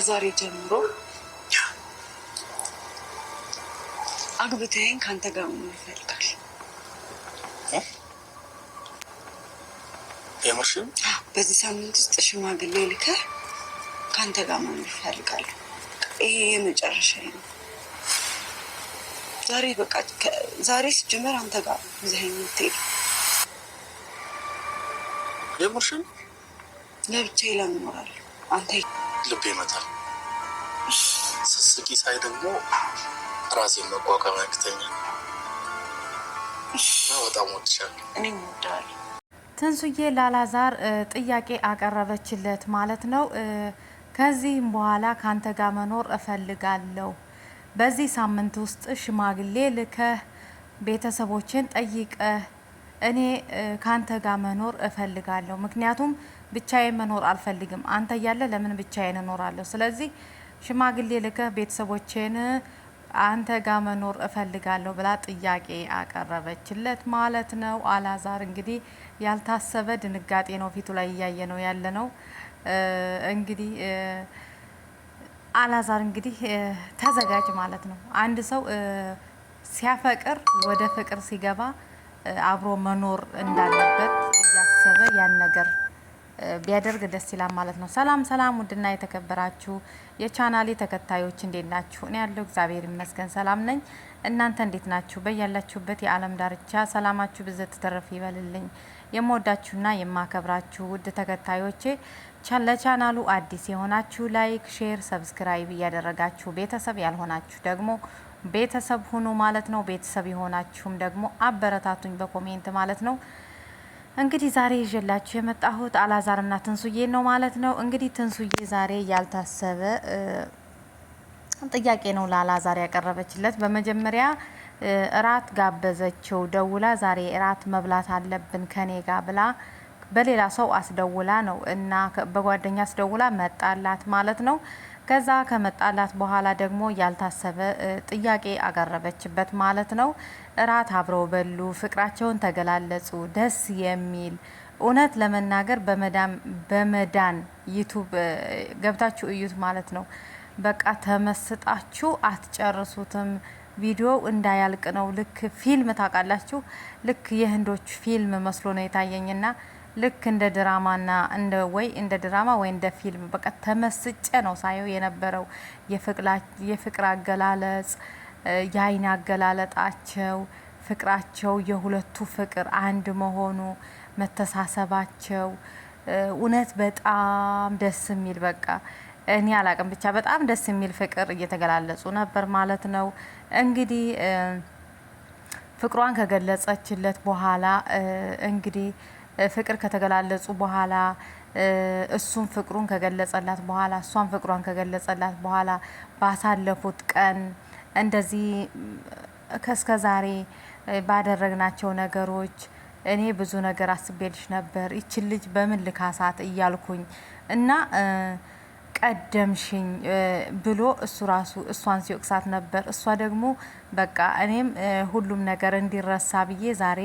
ከዛሬ ጀምሮ አግብተኸኝ ካንተ ጋር መኖር እፈልጋለሁ። የምርሽን? በዚህ ሳምንት ውስጥ ሽማግሌ ልከህ ካንተ ጋር መኖር እፈልጋለሁ። ይሄ የመጨረሻ ነው። ዛሬ በቃ ዛሬ ሲጀመር አንተ ጋር ይዘኸኝ የምትሄድ። የምርሽን? ለብቻዬ ለምን እኖራለሁ? አንተ ልብ ይመታል። ስስቂ ሳይ ደግሞ ራሴን መቋቋም ያቅተኛል እና በጣም ወድሻለሁ። እኔም እወድሃለሁ። ትንሱዬ ላላዛር ጥያቄ አቀረበችለት ማለት ነው። ከዚህም በኋላ ካንተ ጋር መኖር እፈልጋለሁ፣ በዚህ ሳምንት ውስጥ ሽማግሌ ልከህ ቤተሰቦችን ጠይቀህ እኔ ካንተ ጋር መኖር እፈልጋለሁ። ምክንያቱም ብቻዬን መኖር አልፈልግም። አንተ እያለ ለምን ብቻዬን እኖራለሁ? ስለዚህ ሽማግሌ ልከህ ቤተሰቦችን አንተ ጋር መኖር እፈልጋለሁ ብላ ጥያቄ አቀረበችለት ማለት ነው። አላዛር እንግዲህ ያልታሰበ ድንጋጤ ነው ፊቱ ላይ እያየ ነው ያለ ነው። እንግዲህ አላዛር እንግዲህ ተዘጋጅ ማለት ነው። አንድ ሰው ሲያፈቅር ወደ ፍቅር ሲገባ አብሮ መኖር እንዳለበት እያሰበ ያን ነገር ቢያደርግ ደስ ይላል ማለት ነው። ሰላም ሰላም፣ ውድና የተከበራችሁ የቻናሌ ተከታዮች እንዴት ናችሁ? እኔ ያለው እግዚአብሔር ይመስገን ሰላም ነኝ። እናንተ እንዴት ናችሁ? በያላችሁበት የዓለም ዳርቻ ሰላማችሁ ብዘት ተረፍ ይበልልኝ። የምወዳችሁና የማከብራችሁ ውድ ተከታዮቼ ለቻናሉ አዲስ የሆናችሁ ላይክ፣ ሼር፣ ሰብስክራይብ እያደረጋችሁ ቤተሰብ ያልሆናችሁ ደግሞ ቤተሰብ ሁኑ ማለት ነው። ቤተሰብ የሆናችሁም ደግሞ አበረታቱኝ በኮሜንት ማለት ነው። እንግዲህ ዛሬ ይዤላችሁ የመጣሁት አላዛርና ትንሱዬ ነው ማለት ነው። እንግዲህ ትንሱዬ ዛሬ ያልታሰበ ጥያቄ ነው ለአላዛር ያቀረበችለት። በመጀመሪያ እራት ጋበዘችው ደውላ፣ ዛሬ እራት መብላት አለብን ከኔ ጋር ብላ በሌላ ሰው አስደውላ ነው እና በጓደኛ አስደውላ መጣላት ማለት ነው። ከዛ ከመጣላት በኋላ ደግሞ ያልታሰበ ጥያቄ አቀረበችበት ማለት ነው። እራት አብረው በሉ፣ ፍቅራቸውን ተገላለጹ። ደስ የሚል እውነት ለመናገር በመዳን ዩቱብ ገብታችሁ እዩት ማለት ነው። በቃ ተመስጣችሁ አትጨርሱትም። ቪዲዮ እንዳያልቅ ነው። ልክ ፊልም ታውቃላችሁ፣ ልክ የህንዶች ፊልም መስሎ ነው የታየኝና ልክ እንደ ድራማና እንደ ድራማ ወይ እንደ ፊልም በቃ ተመስጬ ነው ሳየው የነበረው። የፍቅር አገላለጽ፣ የአይን አገላለጣቸው፣ ፍቅራቸው፣ የሁለቱ ፍቅር አንድ መሆኑ፣ መተሳሰባቸው እውነት በጣም ደስ የሚል በቃ እኔ አላቅም ብቻ በጣም ደስ የሚል ፍቅር እየተገላለጹ ነበር ማለት ነው። እንግዲህ ፍቅሯን ከገለጸችለት በኋላ እንግዲህ ፍቅር ከተገላለጹ በኋላ እሱም ፍቅሩን ከገለጸላት በኋላ እሷም ፍቅሯን ከገለጸላት በኋላ ባሳለፉት ቀን እንደዚህ ከእስከ ዛሬ ባደረግናቸው ነገሮች እኔ ብዙ ነገር አስቤልሽ ነበር፣ ይችን ልጅ በምን ልካሳት እያልኩኝ እና ቀደምሽኝ ብሎ እሱ ራሱ እሷን ሲወቅሳት ነበር። እሷ ደግሞ በቃ እኔም ሁሉም ነገር እንዲረሳ ብዬ ዛሬ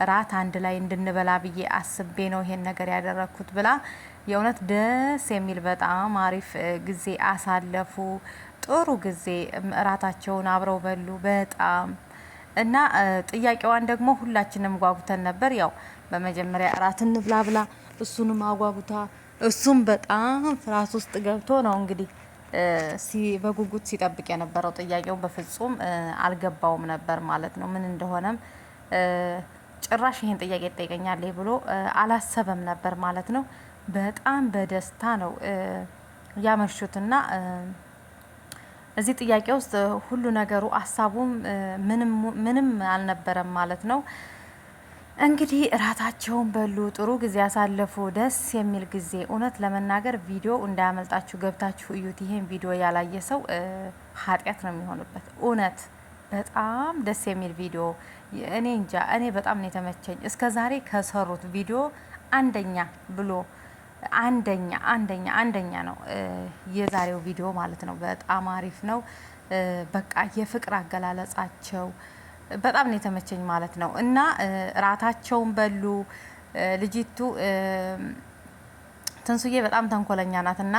እራት አንድ ላይ እንድንበላ ብዬ አስቤ ነው ይሄን ነገር ያደረኩት ብላ የእውነት ደስ የሚል በጣም አሪፍ ጊዜ አሳለፉ። ጥሩ ጊዜ እራታቸውን አብረው በሉ በጣም እና ጥያቄዋን ደግሞ ሁላችንም ጓጉተን ነበር። ያው በመጀመሪያ እራት እንብላ ብላ እሱንም አጓጉታ እሱም በጣም ፍርሃት ውስጥ ገብቶ ነው እንግዲህ በጉጉት ሲጠብቅ የነበረው። ጥያቄው በፍጹም አልገባውም ነበር ማለት ነው። ምን እንደሆነም ጭራሽ ይሄን ጥያቄ ይጠይቀኛል ብሎ አላሰበም ነበር ማለት ነው። በጣም በደስታ ነው ያመሹትና እዚህ ጥያቄ ውስጥ ሁሉ ነገሩ ሀሳቡም ምንም አልነበረም ማለት ነው። እንግዲህ እራታቸውን በሉ፣ ጥሩ ጊዜ ያሳለፉ፣ ደስ የሚል ጊዜ። እውነት ለመናገር ቪዲዮ እንዳያመልጣችሁ ገብታችሁ እዩት። ይሄን ቪዲዮ ያላየ ሰው ኃጢአት ነው የሚሆንበት። እውነት በጣም ደስ የሚል ቪዲዮ። እኔ እንጃ እኔ በጣም ነው የተመቸኝ። እስከ ዛሬ ከሰሩት ቪዲዮ አንደኛ ብሎ አንደኛ ነው የዛሬው ቪዲዮ ማለት ነው። በጣም አሪፍ ነው። በቃ የፍቅር አገላለጻቸው በጣም ነው የተመቸኝ ማለት ነው። እና እራታቸውን በሉ። ልጅቱ ትንሱዬ በጣም ተንኮለኛ ናት እና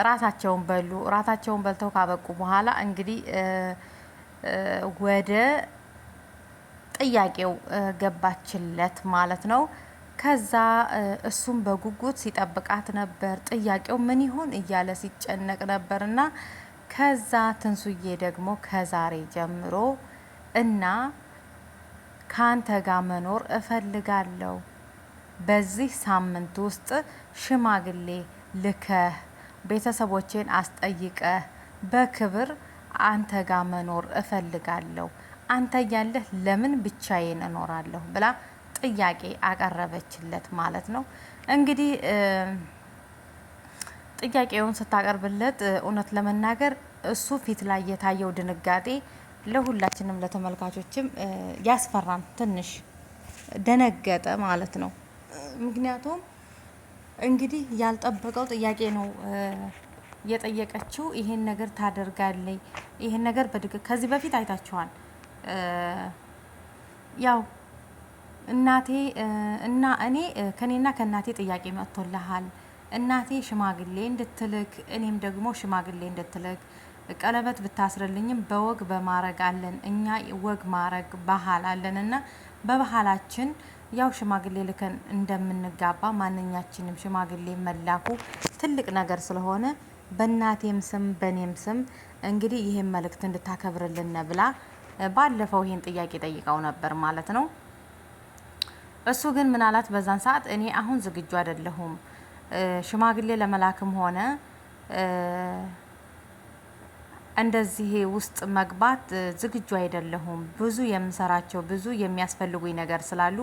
ራታቸውን በሉ። ራታቸውን በልተው ካበቁ በኋላ እንግዲህ ወደ ጥያቄው ገባችለት ማለት ነው። ከዛ እሱም በጉጉት ሲጠብቃት ነበር። ጥያቄው ምን ይሆን እያለ ሲጨነቅ ነበርና ከዛ ትንሱዬ ደግሞ ከዛሬ ጀምሮ እና ካንተ ጋር መኖር እፈልጋለሁ፣ በዚህ ሳምንት ውስጥ ሽማግሌ ልከህ ቤተሰቦቼን አስጠይቀህ በክብር አንተ ጋር መኖር እፈልጋለሁ፣ አንተ ያለህ ለምን ብቻዬን እኖራለሁ ብላ ጥያቄ አቀረበችለት ማለት ነው። እንግዲህ ጥያቄውን ስታቀርብለት እውነት ለመናገር እሱ ፊት ላይ የታየው ድንጋጤ ለሁላችንም ለተመልካቾችም ያስፈራን፣ ትንሽ ደነገጠ ማለት ነው። ምክንያቱም እንግዲህ ያልጠበቀው ጥያቄ ነው የጠየቀችው። ይሄን ነገር ታደርጋለች፣ ይሄን ነገር ከዚህ በፊት አይታችኋል። ያው እናቴ እና እኔ ከኔና ከእናቴ ጥያቄ መጥቶልሃል፣ እናቴ ሽማግሌ እንድትልክ እኔም ደግሞ ሽማግሌ እንድትልክ ቀለበት ብታስርልኝም በወግ በማረግ አለን እኛ ወግ ማረግ ባህል አለን እና በባህላችን ያው ሽማግሌ ልከን እንደምንጋባ ማንኛችንም ሽማግሌ መላኩ ትልቅ ነገር ስለሆነ በእናቴም ስም በእኔም ስም እንግዲህ ይሄን መልእክት እንድታከብርልን ብላ ባለፈው ይሄን ጥያቄ ጠይቀው ነበር ማለት ነው። እሱ ግን ምን አላት በዛን ሰዓት እኔ አሁን ዝግጁ አይደለሁም፣ ሽማግሌ ለመላክም ሆነ እንደዚህ ውስጥ መግባት ዝግጁ አይደለሁም፣ ብዙ የምሰራቸው ብዙ የሚያስፈልጉኝ ነገር ስላሉ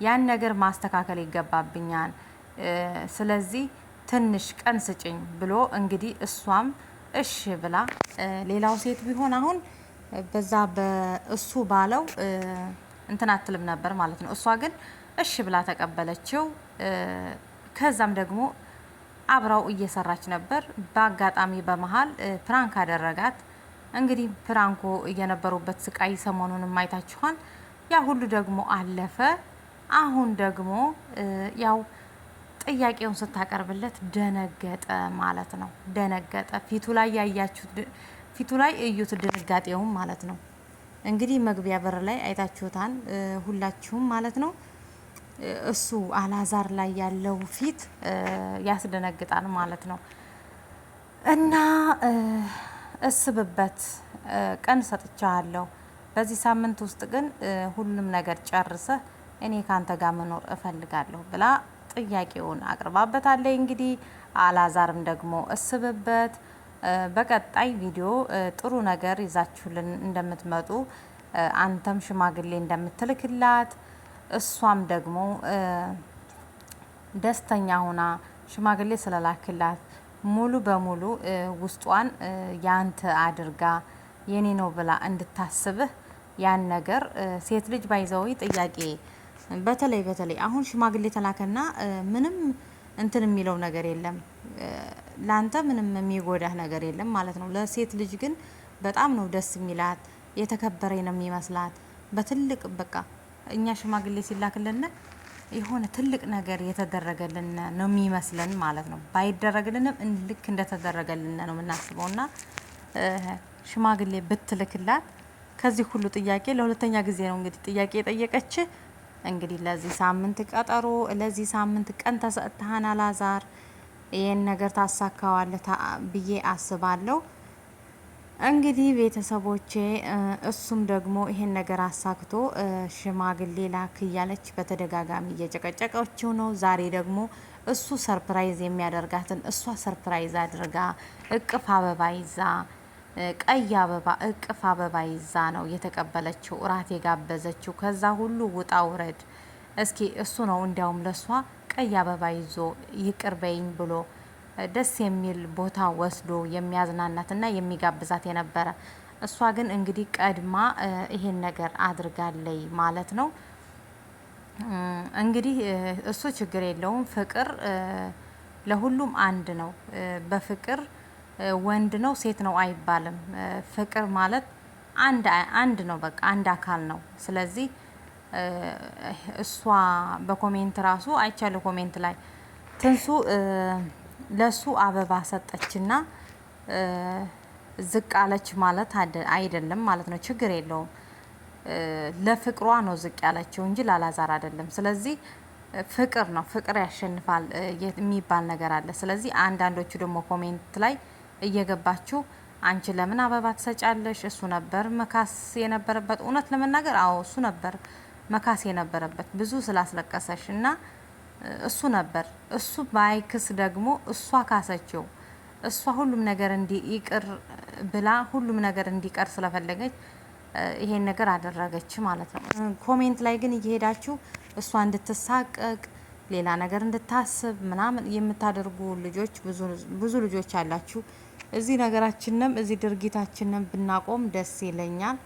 ያን ነገር ማስተካከል ይገባብኛል፣ ስለዚህ ትንሽ ቀን ስጭኝ ብሎ እንግዲህ እሷም እሺ ብላ ሌላው ሴት ቢሆን አሁን በዛ በእሱ ባለው እንትን አትልም ነበር ማለት ነው። እሷ ግን እሺ ብላ ተቀበለችው። ከዛም ደግሞ አብራው እየሰራች ነበር። በአጋጣሚ በመሀል ፕራንክ አደረጋት። እንግዲህ ፕራንኮ እየነበሩበት ስቃይ ሰሞኑን አይታችኋል። ያ ሁሉ ደግሞ አለፈ። አሁን ደግሞ ያው ጥያቄውን ስታቀርብለት ደነገጠ ማለት ነው። ደነገጠ። ፊቱ ላይ ያያችሁት ፊቱ ላይ እዩት ድንጋጤውን ማለት ነው። እንግዲህ መግቢያ በር ላይ አይታችሁታል ሁላችሁም ማለት ነው። እሱ አላዛር ላይ ያለው ፊት ያስደነግጣል ማለት ነው። እና እስብበት፣ ቀን ሰጥቻለሁ። በዚህ ሳምንት ውስጥ ግን ሁሉም ነገር ጨርሰህ እኔ ካንተ ጋር መኖር እፈልጋለሁ ብላ ጥያቄውን አቅርባበታለች። እንግዲህ አላዛርም ደግሞ እስብበት፣ በቀጣይ ቪዲዮ ጥሩ ነገር ይዛችሁልን እንደምትመጡ አንተም ሽማግሌ እንደምትልክላት እሷም ደግሞ ደስተኛ ሆና ሽማግሌ ስለላክላት ሙሉ በሙሉ ውስጧን ያንተ አድርጋ የኔ ነው ብላ እንድታስብህ ያን ነገር ሴት ልጅ ባይዘው ጥያቄ በተለይ አሁን ሽማግሌ ተላከና ምንም እንትን የሚለው ነገር የለም፣ ላንተ ምንም የሚጎዳህ ነገር የለም ማለት ነው። ለሴት ልጅ ግን በጣም ነው ደስ የሚላት፣ የተከበረ ነው የሚመስላት። በትልቅ በቃ እኛ ሽማግሌ ሲላክልን የሆነ ትልቅ ነገር የተደረገልን ነው የሚመስለን ማለት ነው። ባይደረግልንም ልክ እንደተደረገልን ነው የምናስበውና ሽማግሌ ብትልክላት ከዚህ ሁሉ ጥያቄ ለሁለተኛ ጊዜ ነው እንግዲህ ጥያቄ የጠየቀች። እንግዲህ ለዚህ ሳምንት ቀጠሮ ለዚህ ሳምንት ቀን ተሰጥተሃን አላዛር ይሄን ነገር ታሳካዋለህ ብዬ አስባለሁ። እንግዲህ ቤተሰቦቼ እሱም ደግሞ ይሄን ነገር አሳክቶ ሽማግሌ ላክ እያለች በተደጋጋሚ እየጨቀጨቀችው ነው። ዛሬ ደግሞ እሱ ሰርፕራይዝ የሚያደርጋትን እሷ ሰርፕራይዝ አድርጋ እቅፍ አበባ ይዛ ቀይ አበባ እቅፍ አበባ ይዛ ነው የተቀበለችው፣ እራት የጋበዘችው። ከዛ ሁሉ ውጣ ውረድ እስኪ እሱ ነው እንዲያውም ለሷ ቀይ አበባ ይዞ ይቅር በይኝ ብሎ ደስ የሚል ቦታ ወስዶ የሚያዝናናትና የሚጋብዛት የነበረ። እሷ ግን እንግዲህ ቀድማ ይሄን ነገር አድርጋለይ ማለት ነው። እንግዲህ እሱ ችግር የለውም፣ ፍቅር ለሁሉም አንድ ነው። በፍቅር ወንድ ነው ሴት ነው አይባልም። ፍቅር ማለት አንድ ነው፣ በቃ አንድ አካል ነው። ስለዚህ እሷ በኮሜንት ራሱ አይቻለሁ፣ ኮሜንት ላይ ትንሱ ለሱ አበባ ሰጠችና ዝቅ አለች ማለት አይደለም ማለት ነው። ችግር የለውም። ለፍቅሯ ነው ዝቅ ያለችው እንጂ ላላዛር አይደለም። ስለዚህ ፍቅር ነው፣ ፍቅር ያሸንፋል የሚባል ነገር አለ። ስለዚህ አንዳንዶቹ ደግሞ ኮሜንት ላይ እየገባችሁ አንቺ ለምን አበባ ትሰጫለሽ? እሱ ነበር መካስ የነበረበት። እውነት ለመናገር አዎ እሱ ነበር መካስ የነበረበት ብዙ ስላስለቀሰሽ እና እሱ ነበር። እሱ ባይክስ ደግሞ እሷ ካሰችው። እሷ ሁሉም ነገር ይቅር ብላ ሁሉም ነገር እንዲቀር ስለፈለገች ይሄን ነገር አደረገች ማለት ነው። ኮሜንት ላይ ግን እየሄዳችሁ እሷ እንድትሳቀቅ ሌላ ነገር እንድታስብ ምናምን የምታደርጉ ልጆች ብዙ ልጆች አላችሁ። እዚህ ነገራችንም እዚህ ድርጊታችንም ብናቆም ደስ ይለኛል።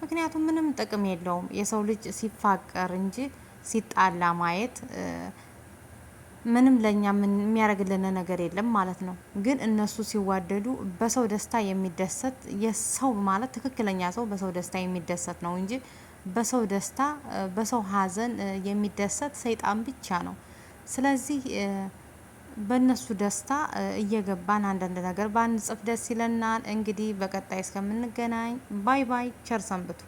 ምክንያቱም ምንም ጥቅም የለውም የሰው ልጅ ሲፋቀር እንጂ ሲጣላ ማየት ምንም ለኛ የሚያደርግልን ነገር የለም ማለት ነው። ግን እነሱ ሲዋደዱ በሰው ደስታ የሚደሰት የሰው ማለት ትክክለኛ ሰው በሰው ደስታ የሚደሰት ነው እንጂ በሰው ደስታ በሰው ሀዘን የሚደሰት ሰይጣን ብቻ ነው። ስለዚህ በእነሱ ደስታ እየገባን አንዳንድ ነገር ባንጽፍ ደስ ይለናል። እንግዲህ በቀጣይ እስከምንገናኝ ባይ ባይ፣ ቸር ሰንብቱ።